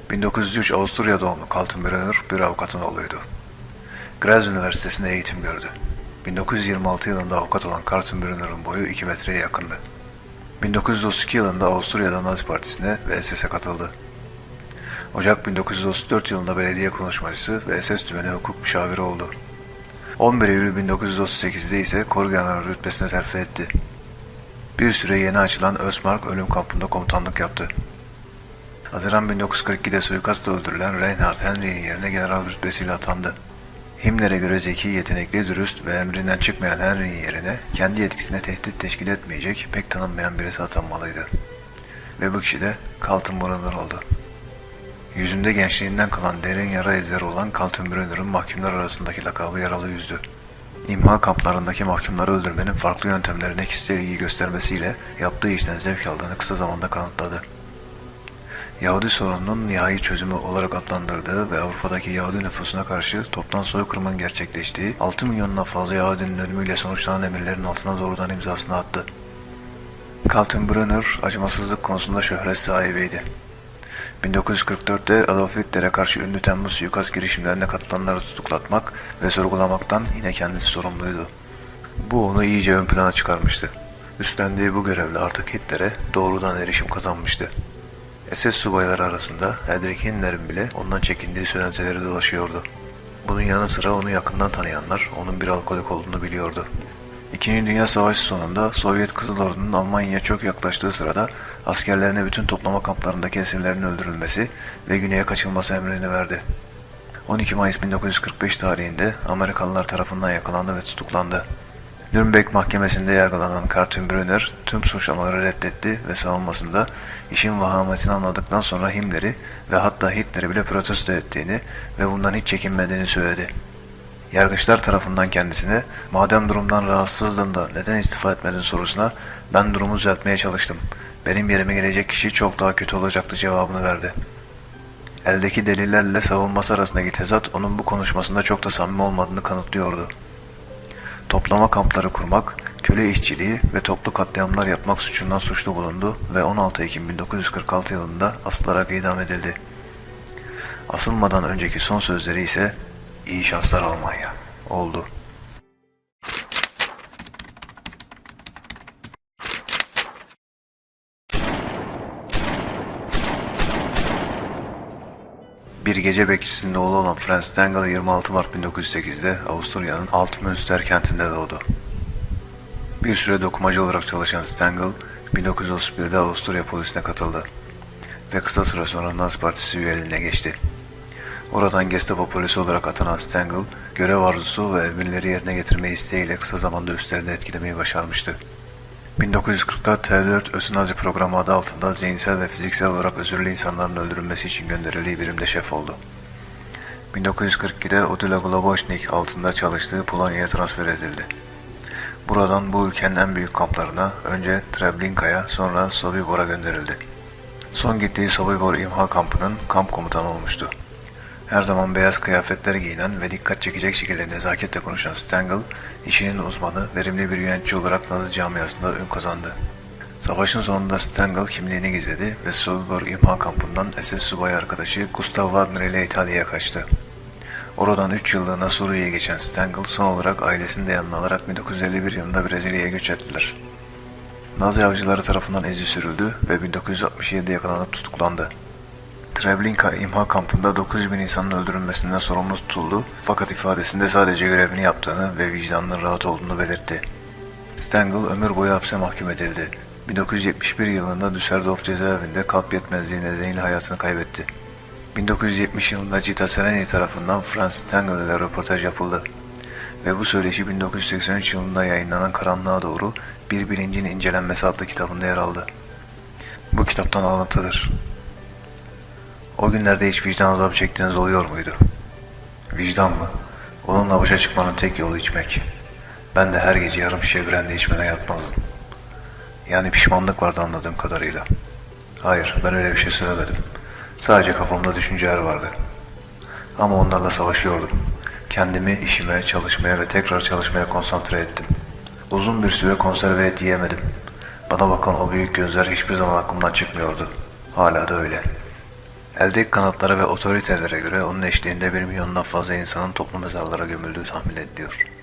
1903 Avusturya doğumlu Kaltenbrunner bir avukatın oğluydu. Graz Üniversitesi'nde eğitim gördü. 1926 yılında avukat olan Kaltenbrunner'ın boyu 2 metreye yakındı. 1932 yılında Avusturya'da Nazi Partisi'ne ve SS'e katıldı. Ocak 1934 yılında belediye konuşmacısı ve SS tümeni hukuk müşaviri oldu. 11 Eylül 1938'de ise Korgeneral rütbesine terfi etti. Bir süre yeni açılan Ösmark ölüm kampında komutanlık yaptı. Haziran 1942'de suikastla öldürülen Reinhard Henry'nin yerine general rütbesiyle atandı. Himmler'e göre zeki, yetenekli, dürüst ve emrinden çıkmayan Henry'nin yerine kendi yetkisine tehdit teşkil etmeyecek pek tanınmayan birisi atanmalıydı. Ve bu kişi de Kaltenbrunner oldu. Yüzünde gençliğinden kalan derin yara izleri olan Kaltenbrunner'ın mahkumlar arasındaki lakabı yaralı yüzdü. İmha kamplarındaki mahkumları öldürmenin farklı yöntemlerine kişisel ilgi göstermesiyle yaptığı işten zevk aldığını kısa zamanda kanıtladı. Yahudi sorununun nihai çözümü olarak adlandırdığı ve Avrupa'daki Yahudi nüfusuna karşı toptan soykırımın gerçekleştiği 6 milyondan fazla Yahudinin ölümüyle sonuçlanan emirlerin altına doğrudan imzasını attı. Kaltenbrunner acımasızlık konusunda şöhret sahibiydi. 1944'te Adolf Hitler'e karşı ünlü Temmuz suikast girişimlerine katılanları tutuklatmak ve sorgulamaktan yine kendisi sorumluydu. Bu onu iyice ön plana çıkarmıştı. Üstlendiği bu görevle artık Hitler'e doğrudan erişim kazanmıştı. SS subayları arasında Heinrich Himmler'in bile ondan çekindiği söylentileri dolaşıyordu. Bunun yanı sıra onu yakından tanıyanlar onun bir alkolik olduğunu biliyordu. İkinci Dünya Savaşı sonunda Sovyet Kızıl Ordu'nun Almanya'ya çok yaklaştığı sırada askerlerine bütün toplama kamplarındaki esirlerin öldürülmesi ve güneye kaçılması emrini verdi. 12 Mayıs 1945 tarihinde Amerikalılar tarafından yakalandı ve tutuklandı. Nürnberg mahkemesinde yargılanan Kaltenbrunner tüm suçlamaları reddetti ve savunmasında işin vahametini anladıktan sonra Himmler'i ve hatta Hitler'i bile protesto ettiğini ve bundan hiç çekinmediğini söyledi. Yargıçlar tarafından kendisine "Madem durumdan rahatsızdın da neden istifa etmedin?" sorusuna "Ben durumu düzeltmeye çalıştım. Benim yerime gelecek kişi çok daha kötü olacaktı." cevabını verdi. Eldeki delillerle savunması arasındaki tezat onun bu konuşmasında çok da samimi olmadığını kanıtlıyordu. Toplama kampları kurmak, köle işçiliği ve toplu katliamlar yapmak suçundan suçlu bulundu ve 16 Ekim 1946 yılında asılarak idam edildi. Asılmadan önceki son sözleri ise "İyi şanslar Almanya" oldu. Bir gece bekçisinin oğlu olan Franz Stengel 26 Mart 1908'de Avusturya'nın Altmünster kentinde doğdu. Bir süre dokumacı olarak çalışan Stengel, 1931'de Avusturya polisine katıldı ve kısa süre sonra Nazi Partisi üyeliğine geçti. Oradan Gestapo polisi olarak atanan Stengel, görev arzusu ve emirleri yerine getirme isteğiyle kısa zamanda üstlerini etkilemeyi başarmıştı. 1940'da T4 Ötenazi programı adı altında zihinsel ve fiziksel olarak özürlü insanların öldürülmesi için gönderildiği birimde şef oldu. 1942'de Odila Globochnik altında çalıştığı Polonya'ya transfer edildi. Buradan bu ülkenin en büyük kamplarına önce Treblinka'ya sonra Sobibor'a gönderildi. Son gittiği Sobibor imha kampının kamp komutanı olmuştu. Her zaman beyaz kıyafetler giyinen ve dikkat çekecek şekilde nezaketle konuşan Stengel, işinin uzmanı, verimli bir yönetici olarak Nazi camiasında ün kazandı. Savaşın sonunda Stengel kimliğini gizledi ve Sobibor imha kampından SS subayı arkadaşı Gustav Wagner ile İtalya'ya kaçtı. Oradan 3 yıllığına Suriye'ye geçen Stengel son olarak ailesini de yanına alarak 1951 yılında Brezilya'ya göç ettiler. Nazi avcıları tarafından ezi sürüldü ve 1967'de yakalanıp tutuklandı. Treblinka imha kampında 9.000 insanın öldürülmesinden sorumlu tutuldu fakat ifadesinde sadece görevini yaptığını ve vicdanının rahat olduğunu belirtti. Stengel ömür boyu hapse mahkum edildi. 1971 yılında Düsseldorf cezaevinde kalp yetmezliği nedeniyle hayatını kaybetti. 1970 yılında Gita Sereni tarafından Franz Stengel ile röportaj yapıldı ve bu söyleşi 1983 yılında yayınlanan Karanlığa Doğru Bir Bilincin İncelenmesi adlı kitabında yer aldı. Bu kitaptan alıntıdır. O günlerde hiç vicdan azabı çektiğiniz oluyor muydu? Vicdan mı? Onunla başa çıkmanın tek yolu içmek. Ben de her gece yarım şişe birende içmeden yatmazdım. Yani pişmanlık vardı anladığım kadarıyla. Hayır, ben öyle bir şey söylemedim. Sadece kafamda düşünceler vardı. Ama onlarla savaşıyordum. Kendimi işime, çalışmaya ve tekrar çalışmaya konsantre ettim. Uzun bir süre konserve et yiyemedim. Bana bakan o büyük gözler hiçbir zaman aklımdan çıkmıyordu. Hala da öyle. Eldeki kanıtlara ve otoritelere göre onun eşliğinde 1 milyondan fazla insanın toplu mezarlara gömüldüğü tahmin ediliyor.